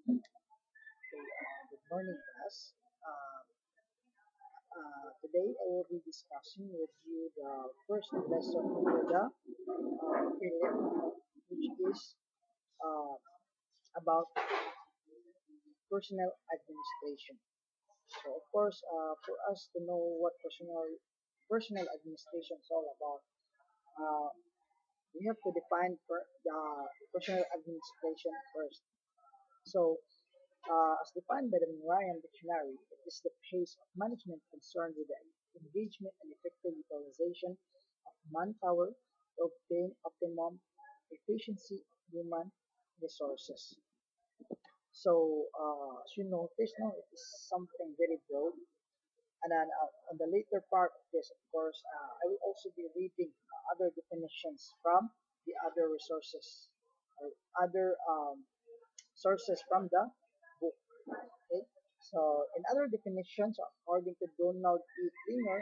Okay, good morning, class. Today I will be discussing with you the first lesson under the prelim, which is uh, about personnel administration. So, of course, for us to know what personnel administration is all about, uh, we have to define the personnel administration first. So, as defined by the Merriam Dictionary, it is the pace of management concerned with the engagement and effective utilization of manpower to obtain optimum efficiency of human resources. So, as you notice, no, it is something very broad. And then on the later part of this, of course, I will also be reading other definitions from the other resources or other sources from the book. Okay? So, in other definitions, according to Donald E. Klinger,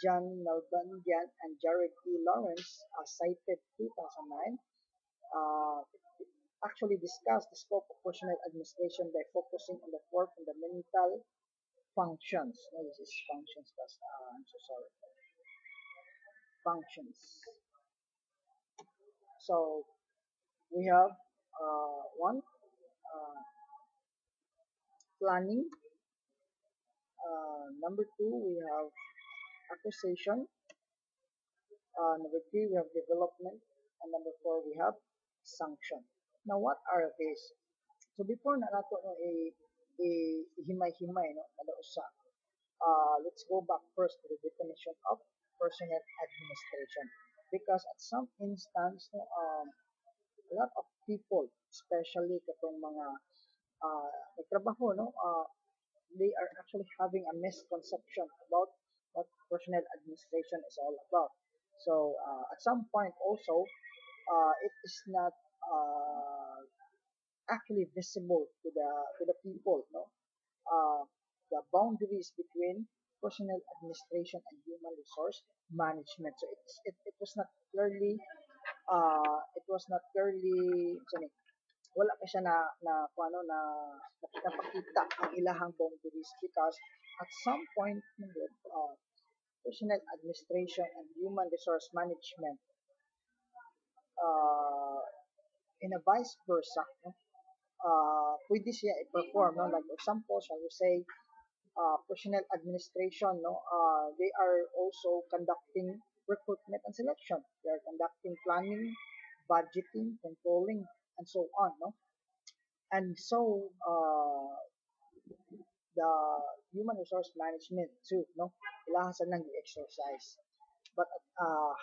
John Nalbandian, and Jared E. Lawrence, cited 2009, it actually discussed the scope of personnel administration by focusing on the four fundamental functions. No, this is functions, but I'm so sorry. Functions. So, we have one, planning. Number two, we have acquisition. Number three, we have development. And number four, we have sanction. Now, what are these? So, before na nato no, himay-himay, no, kada usa, let's go back first to the definition of personnel administration. Because at some instance, no, a lot of people, especially katong mga nagtrabaho, no, they are actually having a misconception about what personnel administration is all about. So at some point also, it is not actually visible to the people, no, uh, the boundaries between personnel administration and human resource management. So it was not clearly sorry, wala pa siya na kung ano na napakita ang ilahang boundaries because at some point personnel administration and human resource management uh, in a vice versa, no? Pwede siya i-perform, no? Like example, shall we say, personnel administration, no? They are also conducting recruitment and selection. They are conducting planning, budgeting, controlling, and so on, no? And so, the human resource management too, no? Kailangan sa nang exercise. But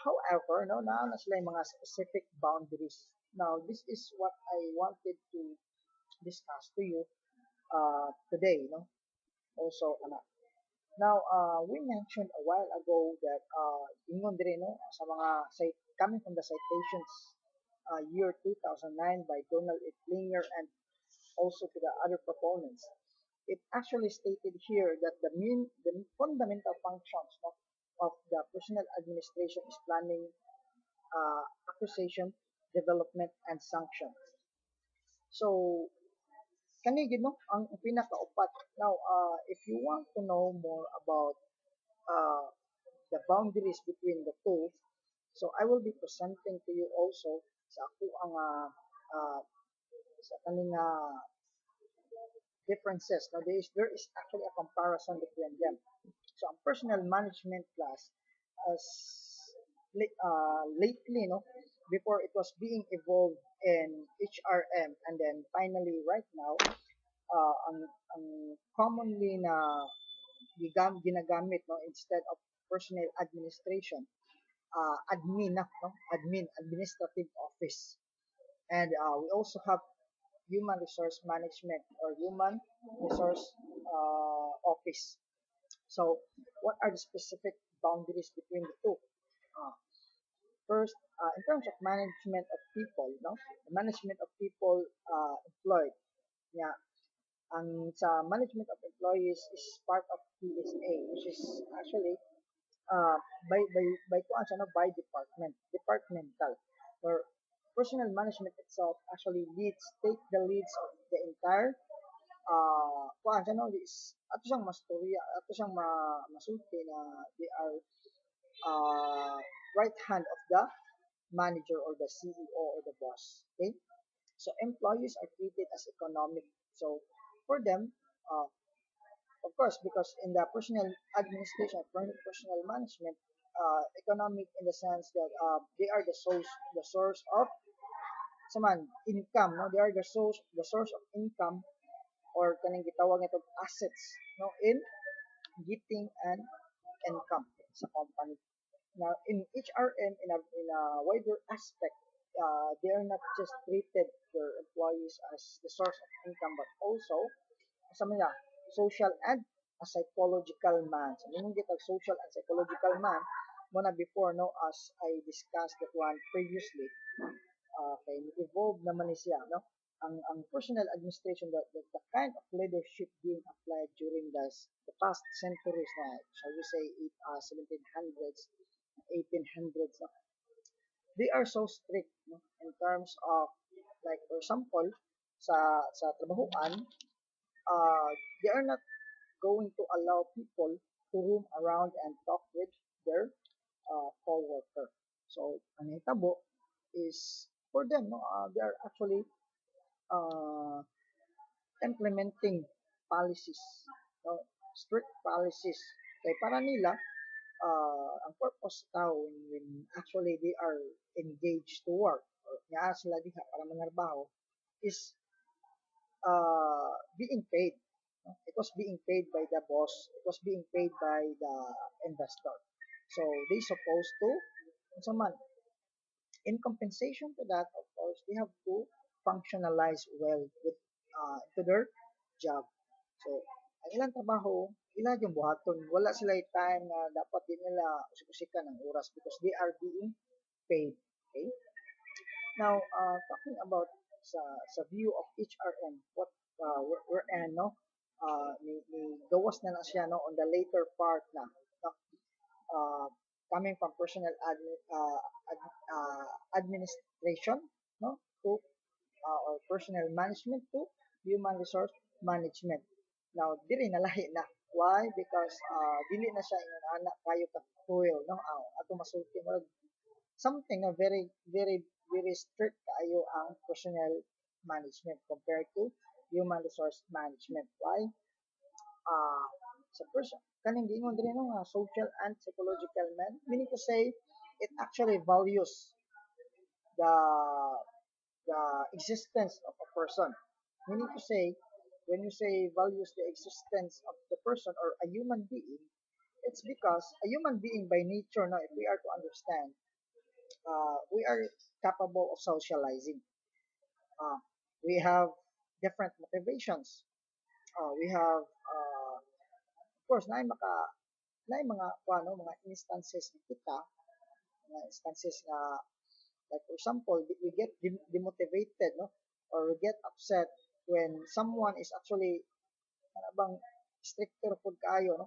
however, no, na sila yung mga specific boundaries. Now, this is what I wanted to discuss to you today, no? Also, now, we mentioned a while ago that ingon dire no sa mga coming from the citations year 2009 by Donald E. Klinger and also to the other proponents. It actually stated here that the fundamental functions of the personnel administration is planning, acquisition, development, and sanction. So, kani gid no ang pinakaupat. Now, if you want to know more about uh, the boundaries between the two, so I will be presenting to you also sa ako ang sa kaning differences. Now, there is actually a comparison between them. So, ang personal management class, as lately, no, before it was being evolved in HRM, and then finally, right now, ang commonly na ginagamit, no, instead of personnel administration, admin, no, administrative office. And we also have human resource management or human resource office. So, what are the specific boundaries between the two? Uh, First, in terms of management of people, no, the management of people employed. Yeah, ang sa management of employees is part of PSA, which is actually uh, by kuan siya, no, by departmental, or personal management itself actually take the leads of the entire kuan siya no is ato siyang mastorya ato siyang masulti na they are right hand of the manager or the CEO or the boss. Okay, so employees are treated as economic. So for them, of course, because in the personal administration, personal management, economic in the sense that they are the source of saman income. No, they are the source of income or kaning gitawag nito assets. No, in getting an income sa company. Now, in HRM, in a wider aspect, they are not just treated their employees as the source of income, but also sa mga social and a psychological man. So, minong gitag social and psychological man, mo na before, no, as I discussed that one previously, kay evolve naman ni siya, no? Ang personal administration, the kind of leadership being applied during the past centuries na, shall we say, 1700s, 1800s, no? They are so strict, no? In terms of, like, for example, sa trabahuan, uh, they are not going to allow people to roam around and talk with their co-worker. So, ang hitabo is for them, no, they are actually uh, implementing policies, no, strict policies. Kaya para nila, ang purpose tao when actually they are engaged to work or nga sila diha para manarbaho is being paid. No? It was being paid by the boss. It was being paid by the investor. So they supposed to, someone in compensation to that, of course, they have to functionalize well with to their job. So ang ilang trabaho, ila yung buhaton. Wala sila yung time na dapat din nila usikan ng oras because they are being paid. Okay? Now, talking about sa view of HRM, what we're no, ni gawas na lang siya no on the later part na no, uh, coming from personal administration no to or personal management to human resource management. Now, dili na lahi na. Why? Because dili na siya inana kayo ka tuyo no ato masulti mo something na very very very strict kayo ang personal management compared to human resource management. Why? uh, sa person kaning giingon diri no nga social and psychological man, meaning to say it actually values the the existence of a person, meaning to say when you say values the existence of the person or a human being, it's because a human being by nature now, if we are to understand, we are capable of socializing. uh, we have different motivations. We have of course na mga ano mga instances na kita, mga instances na like for example we get demotivated no or we get upset when someone is actually ano bang stricter pud kaayo no.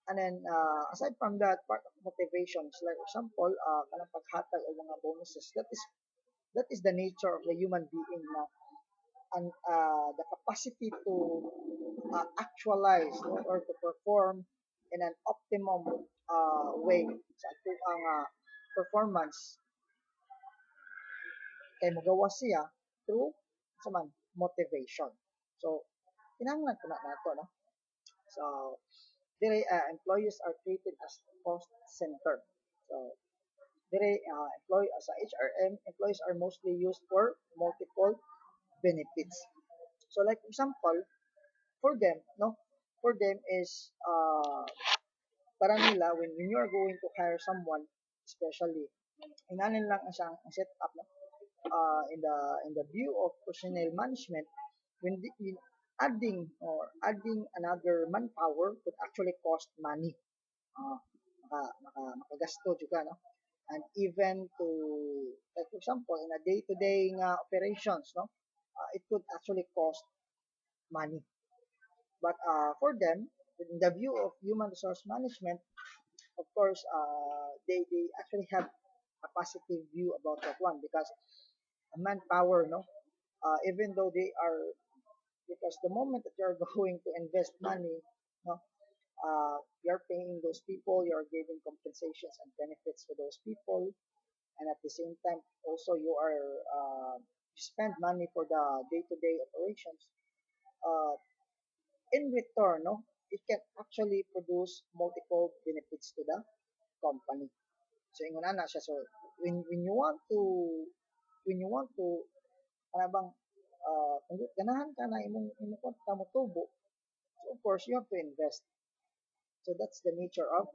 And then aside from that part of motivations, like for example kanang paghatag og mga bonuses, that is the nature of the human being na and the capacity to actualize no, or to perform in an optimum way sa ato ang performance kay magawa siya through sa man motivation. So kinahanglan ko na nato no. So dire employees are treated as cost center. So dire as a HRM, employees are mostly used for multiple benefits. So like example, for them, no, for them is para nila when you are going to hire someone, especially inanin lang ang siyang ang setup no, in the view of personnel management, when adding another manpower could actually cost money. Uh, makagasto juga no. And even to like for example in a day-to-day nga operations no, it could actually cost money. But for them, in the view of human resource management, of course, they actually have a positive view about that one because manpower, no, even though they are because the moment that you're going to invest money, no, you're paying those people, you're giving compensations and benefits to those people, and at the same time, also you spend money for the day-to-day operations. Uh, in return, no, it can actually produce multiple benefits to the company. So ingon ana siya. So when you want to ano bang kung ganahan ka na imong kwarta mo tubo, so of course you have to invest. So that's the nature of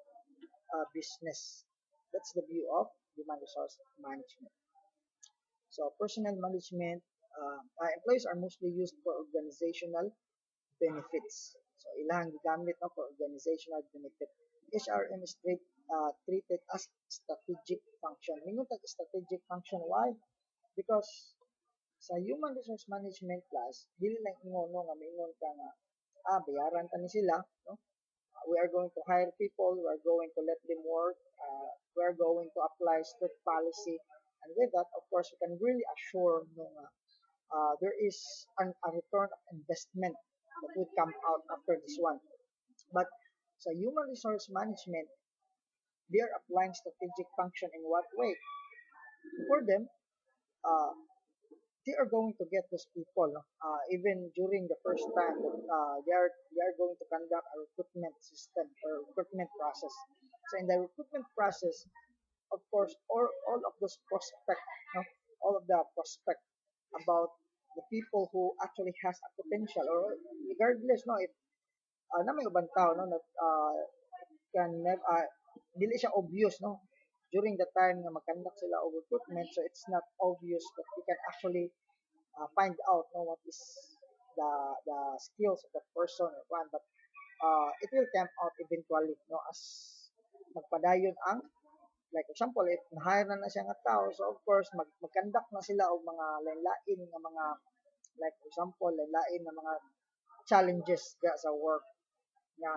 business. That's the view of human resource management. So personnel management, employees are mostly used for organizational benefits. So ilang gigamit no for organizational benefit. HRM is treated as strategic function. Mingon tag strategic function, why? Because sa human resource management class, dili lang ingon no nga mingon ka nga bayaran ta ni sila, no? We are going to hire people, we are going to let them work, we are going to apply strict policy, and with that, of course, we can really assure no nga there is a return of investment that would come out after this one. But sa human resource management, they are applying strategic function in what way? For them, uh, they are going to get those people, no? Even during the first time, they are going to conduct a recruitment system or recruitment process. So in the recruitment process, of course, all of those prospect, no, all of the prospect about the people who actually has a potential, or regardless, no, if na may ubang tao, no, that can never, dili siya obvious, no, during the time na mag-conduct sila of recruitment, so it's not obvious that you can actually find out no what is the the skills of the person or one, but it will come out eventually no as magpadayon ang, like example, if na-hire na siya nga tao, so of course mag-conduct na sila og mga lain-lain nga mga, like example, lain-lain nga mga challenges sa work nga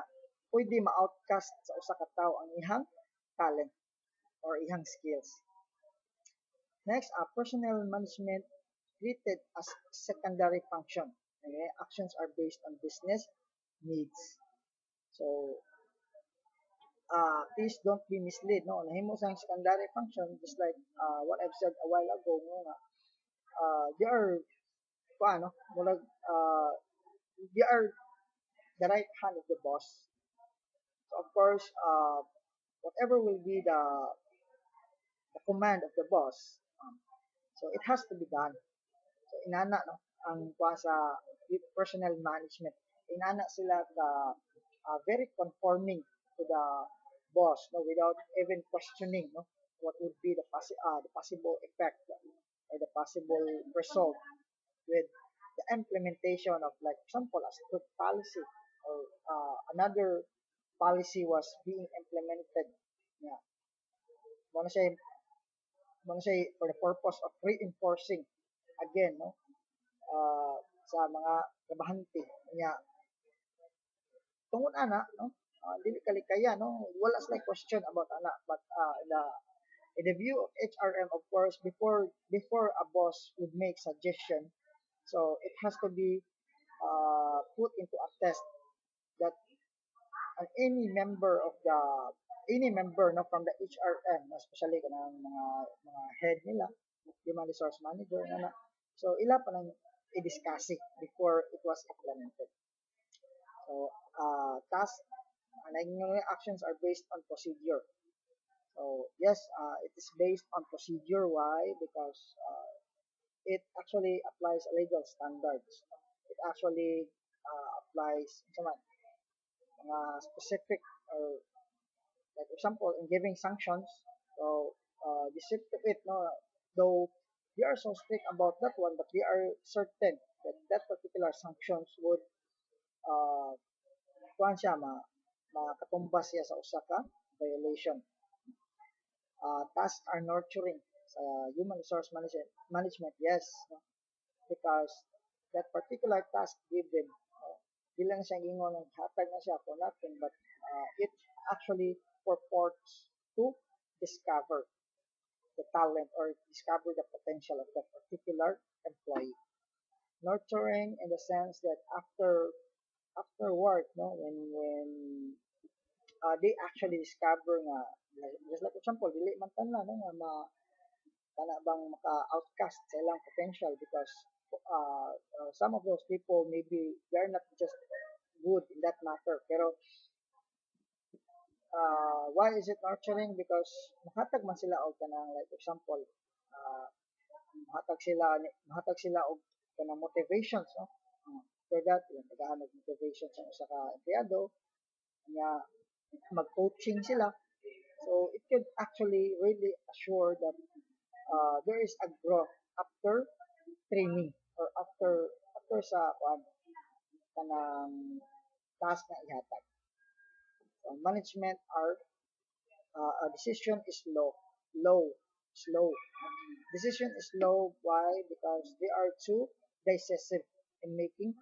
pwede ma-outcast sa usa ka tawo ang ihang talent or ihang skills. Next, personnel management treated as secondary function. Okay? Actions are based on business needs. So, please don't be misled. No, nahimo sa secondary function, just like what I've said a while ago. No, they are paano, they are the right hand of the boss. So of course, whatever will be the command of the boss, so it has to be done. So inana no ang kuha sa personal management. Inana sila very conforming to the boss no without even questioning no what would be the possible effect or the possible result with the implementation of, like example, a strict policy or another policy was being implemented. Yeah, mo siya for the purpose of reinforcing again no sa mga trabahante niya tungod ana no dili kalikaya no wala sila question about ana, but in the view of HRM, of course, before a boss would make suggestion, so it has to be put into a test that any member no from the HRM, especially kanang mga head nila, human resource manager na, so ila pa nang i-discuss it before it was implemented. So task and actions are based on procedure. So yes, it is based on procedure. Why? Because it actually applies legal standards. It actually applies sa mga specific, or like example in giving sanctions. So the to it no, though they are so strict about that one, but they are certain that that particular sanctions would kuan siya makatumbas siya sa usa ka violation. Tasks are nurturing sa human resource management, yes, no? Because that particular task given, di lang siya ingon ng hatag na siya for nothing, but it actually purports to discover the talent or discover the potential of that particular employee. Nurturing in the sense that after work, no, when they actually discover nga, like, just like example, dili man tanan no nga kana bang maka-outcast sa ilang potential because some of those people maybe they're not just good in that matter pero why is it nurturing? Because mahatag man sila og kanang like example, uh, mahatag sila og kanang motivations, no? For that, yung tagahanag motivation sa usa ka empleyado, nga mag-coaching sila. So it could actually really assure that there is a growth after training or after sa kanang task na ihatag. So management are decision is slow. Decision is slow. Why? Because they are too decisive in making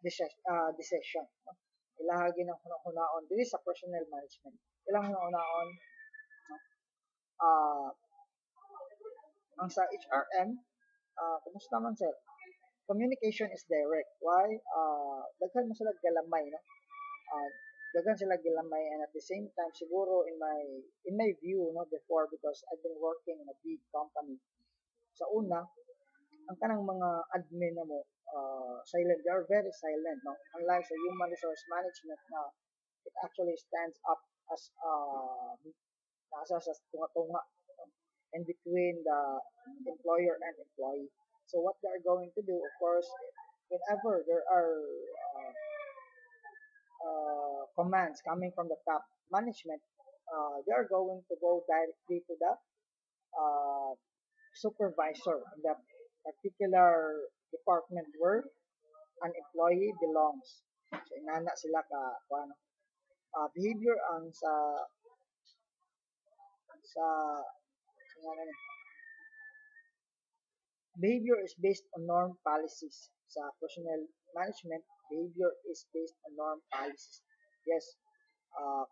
decision. No? Ilahagi ng hunaon dili sa personal management. Ilang hunaon uh, ang sa HRM, kumusta man sir? Communication is direct. Why? Daghan mo sila galamay, no? Uh, Daghan sila gilamay and at the same time siguro in my view no before because I've been working in a big company. Sa una, ang kanang mga admin na mo silent, they are very silent, no? Unlike sa human resource management na it actually stands up as nasa sa tunga-tunga, no? In between the employer and employee. So what they are going to do, of course, whenever there are commands coming from the top management, they are going to go directly to the uh, supervisor in the particular department where an employee belongs. So inana sila ka ano, behavior ang sa ano ni, behavior is based on norm policies. Sa personnel management, behavior is based on norm policies. Yes,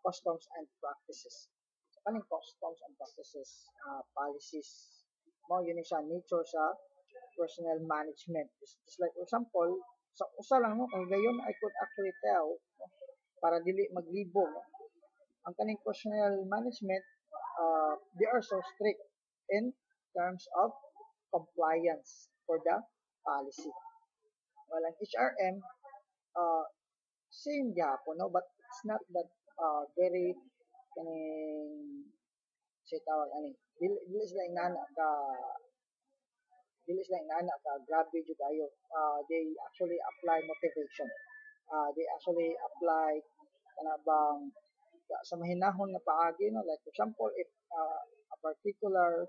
customs and practices. So kaning customs and practices, policies, mo yun siya nature sa personnel management. Just like for example, sa usa lang no kay gayon I could actually tell no, para dili maglibo no, ang kaning personnel management they are so strict in terms of compliance for the policy. Well, ang HRM, uh, same gyapon, no? But it's not that very kaning say tawag ani dili sila inana ka grabe jud kayo. They actually apply motivation. They actually apply kana bang sa mahinahon na paagi no like for example if a particular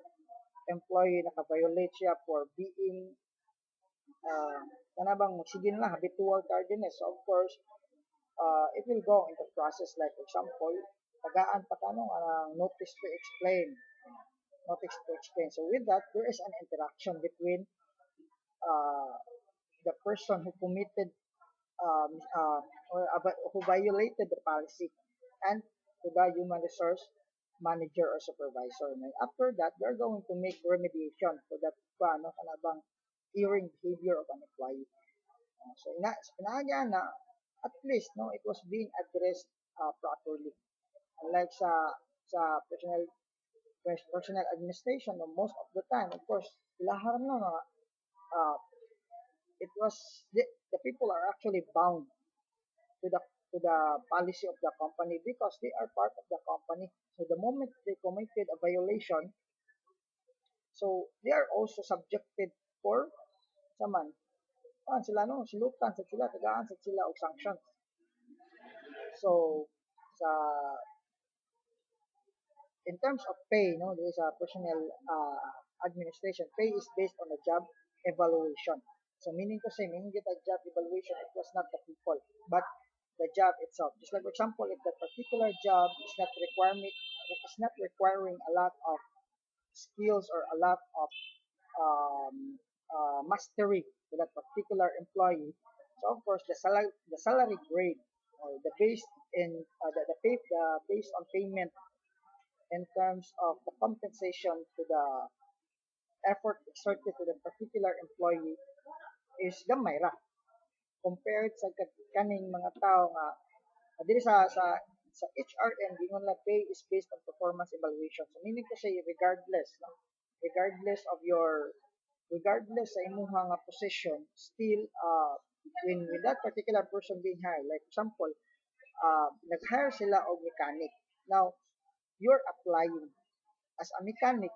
employee naka-violate siya for being kana bang sige na habitual tardiness. So of course it will go into process like for example tagaan pa tanong notice to explain. So with that there is an interaction between uh, the person who committed um, uh, or who violated the policy and to the human resource manager or supervisor. And after that, they're going to make remediation for that ano, kanabang erring behavior of an employee. So inaagyan na at least no it was being addressed properly. Unlike sa personal administration, no, most of the time, of course, ilahan no na uh, it was the people are actually bound to the policy of the company because they are part of the company. So the moment they committed a violation, so they are also subjected for saman. Sila no, silutan sa sila, tagaan sa sila og sanctions. So sa in terms of pay, no, there is a personnel administration. Pay is based on a job evaluation. So meaning to say, meaning get a job evaluation, it was not the people, but the job itself. Just like for example, if that particular job is not requiring a lot of skills or a lot of mastery to that particular employee. So of course, the salary grade or the based in the based on payment in terms of the compensation to the effort exerted to the particular employee is gamay ra compared sa kaning mga tao nga diri sa HRM gingon la pay is based on performance evaluation. So meaning to say regardless no, regardless sa imuha nga position still when that particular person being hired, like example nag-hire sila og mechanic. Now you're applying as a mechanic,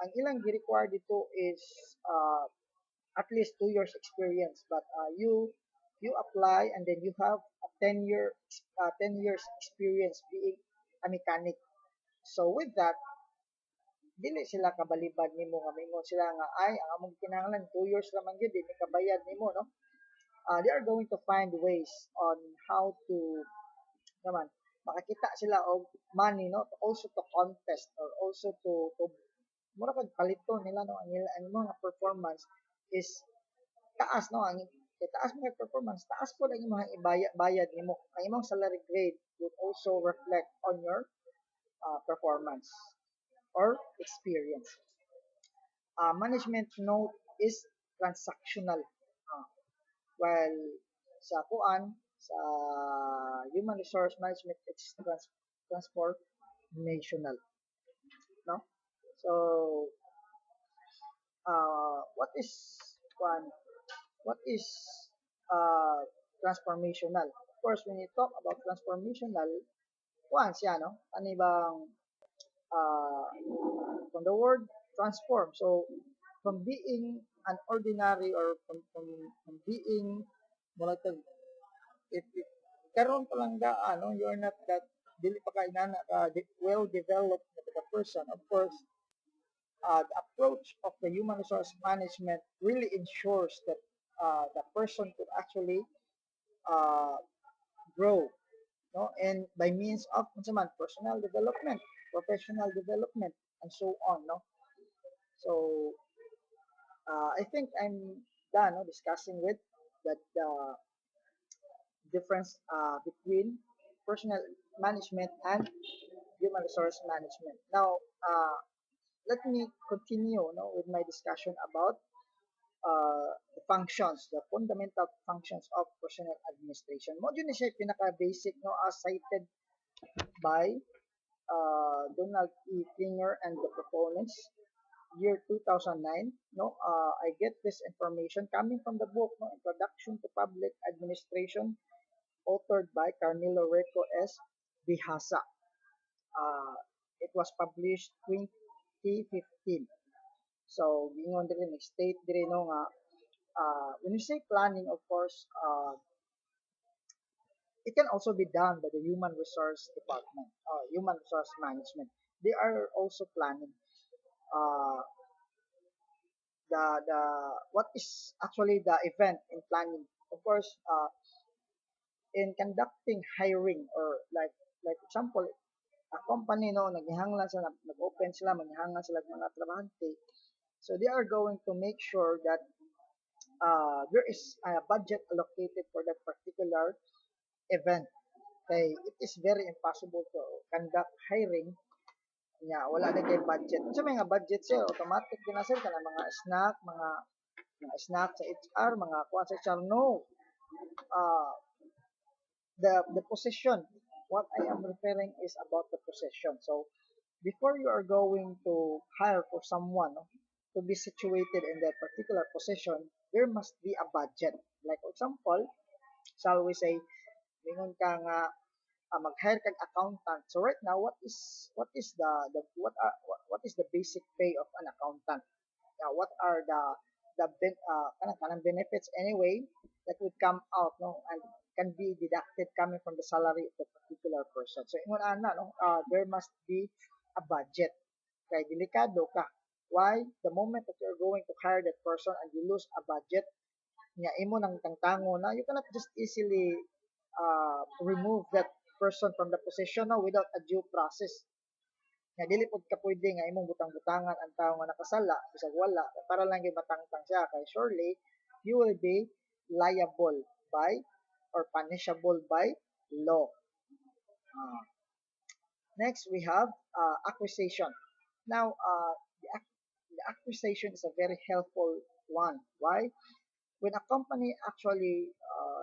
ang ilang gi-require dito is at least 2 years experience, but you apply and then you have a 10 years experience being a mechanic. So with that, dili sila kabalibad nimo nga mingon sila nga ay ang among kinahanglan 2 years lamang gyud di kabayad nimo no. They are going to find ways on how to naman makakita sila og money no, also to contest or also to mura kag palito nila no ang mga performance is taas no ang kay taas mo kay performance taas po ang imong bayad nimo ang imong salary grade would also reflect on your performance or experience. Management note is transactional, while sa kuan sa human resource management it's transformational no. So what is kuan what is uh, transformational? Of course, when you talk about transformational, kuan siya, no? Ano bang, uh, from the word transform. So, from being an ordinary or from being, like, if karon pa lang ga, ano, you're not that, dili pa ka inana ka, well-developed na the person. Of course, the approach of the human resource management really ensures that the person could actually uh, grow, no, and by means of man, personal development, professional development, and so on, no. So I think I'm done no, discussing with that difference between personal management and human resource management. Now, let me continue no, with my discussion about the functions, the fundamental functions of personnel administration. Mo dyan siya pinaka-basic no, as cited by Donald E. Klinger and the proponents, year 2009. No, I get this information coming from the book no, Introduction to Public Administration, authored by Carmelo Rico S. Bihasa. It was published 2015. So, gingon din state din no nga when you say planning, of course, it can also be done by the human resource department, human resource management. They are also planning uh, the what is actually the event in planning. Of course, in conducting hiring or like example, a company no naghihanglan sila nag-open sila maghihanglan sila ng mga trabahante. So they are going to make sure that there is a budget allocated for that particular event. Kay it is very impossible to conduct hiring nya wala na kay budget. Sa mga budget sir, automatic din na sir kana mga snack sa HR, mga kuan sa HR no. Uh, the position, what I am referring is about the position. So before you are going to hire for someone no, to be situated in that particular position, there must be a budget. Like for example, shall we say, mingon ka nga mag-hire kag accountant. So right now, what is the what is the basic pay of an accountant? What are kanang benefits anyway that would come out no and can be deducted coming from the salary of the particular person. So ingon ana no, there must be a budget. Kay delikado ka. Why? The moment that you're going to hire that person and you lose a budget, nga imo nang tangtango na, you cannot just easily remove that person from the position no, without a due process. Nga dili pod ka pwede nga imong butang-butangan ang tao nga nakasala bisag wala para lang gyud matangtang siya kay surely you will be liable by or punishable by law. Uh, Next we have acquisition. Now the acquisition is a very helpful one. Why? when a company actually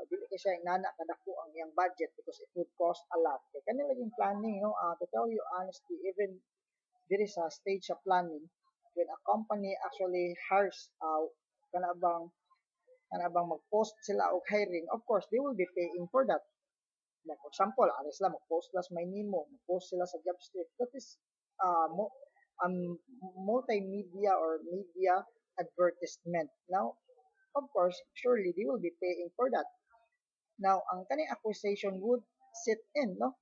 dili kay siya nana kadako ang iyang budget because it would cost a lot. Kay kanila laging planning, to tell you honestly, even there is a stage of planning when a company actually hires kana bang mag-post sila og hiring, of course they will be paying for that. Like for example, alis sila mag-post plus may nimo, mag-post sila sa job street. That is multimedia or media advertisement. Now, of course, surely they will be paying for that. Now, ang kaning accusation would sit in, no?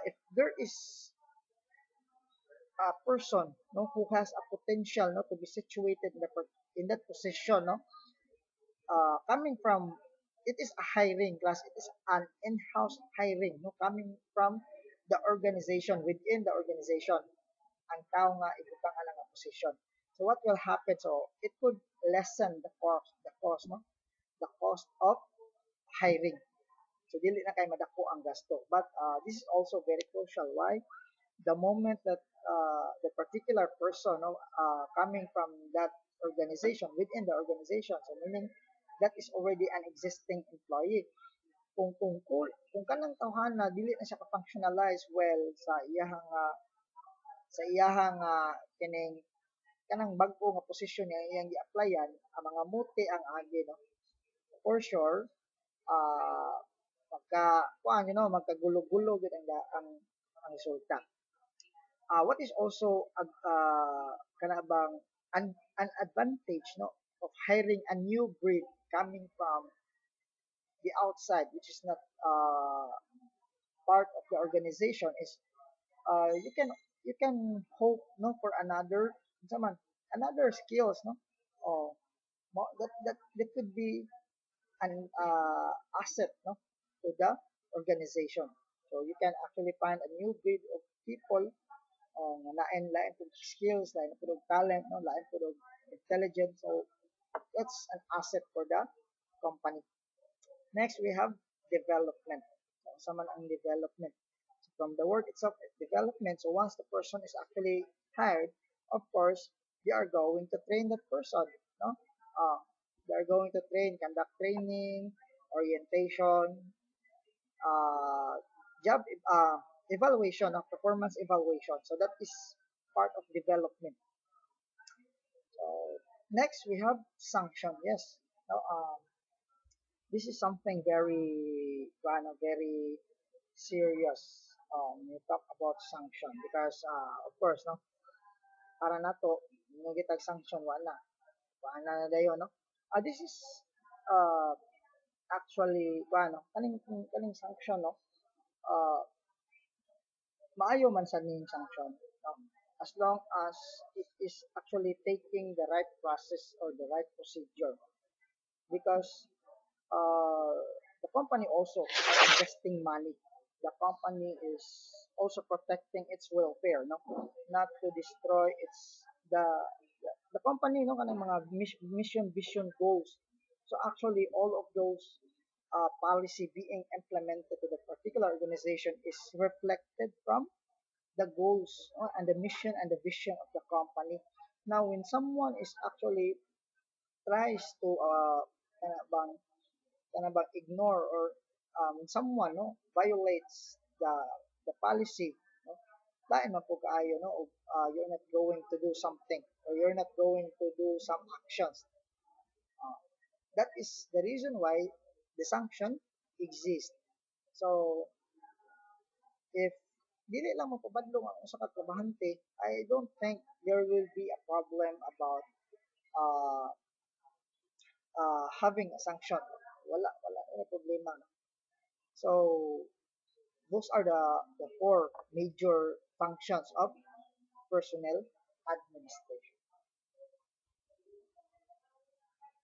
If there is a person, no, who has a potential, no, to be situated in that position, no, coming from, it is a hiring class, it is an in-house hiring, no, coming from the organization, within the organization, ang tao nga ibutang alang nga position. So what will happen? So it could lessen the cost, no, the cost of hiring. So dili na kay madako ang gasto. But this is also very crucial. Why? The moment that the particular person, no, coming from that organization, within the organization, so meaning that is already an existing employee. Kung kanang tawhana dili na siya ka-functionalize well sa iyahang kining kanang bag-o nga posisyon nga iyang gi-applyan, ang mga muti ang agi, no, for sure, uh, magkagulo-gulo gid ang resulta. What is also kana bang an advantage, no, of hiring a new breed coming from the outside, which is not part of the organization, is you can hope, no, for another skills, no, oh, that could be an asset, no, to the organization. So you can actually find a new breed of people nga lain pud skills, lain pud talent, no, lain pud intelligence. So that's an asset for the company. Next, we have development. So, man ang development. So, from the word itself, development. So, once the person is actually hired, of course, they are going to train that person. No? They are going to conduct training, orientation, uh, job evaluation, performance evaluation. So, that is part of development. So, next, we have sanction. Yes. Now, this is something very serious when you talk about sanction because of course, no, para nato yung gitag sanction wala na dayon, no. This is uh, actually kaning sanction, no, uh, maayo man sa ning sanction, no, as long as it is actually taking the right process or the right procedure because uh, the company also are investing money. The company is also protecting its welfare, no, not to destroy the company, no, kanang mga mission, vision, goals. So actually, all of those policy being implemented to the particular organization is reflected from the goals, and the mission and the vision of the company. Now, when someone is actually tries to kana bang ignore or someone, no, violates the policy, no, lain man po kaayo, no, you're not going to do something or you're not going to do some actions. uh, that is the reason why the sanction exists. So if dili lang mapabadlong ang usa ka trabahante, I don't think there will be a problem about uh, having a sanction. Wala any problema, no? So those are the four major functions of personnel administration.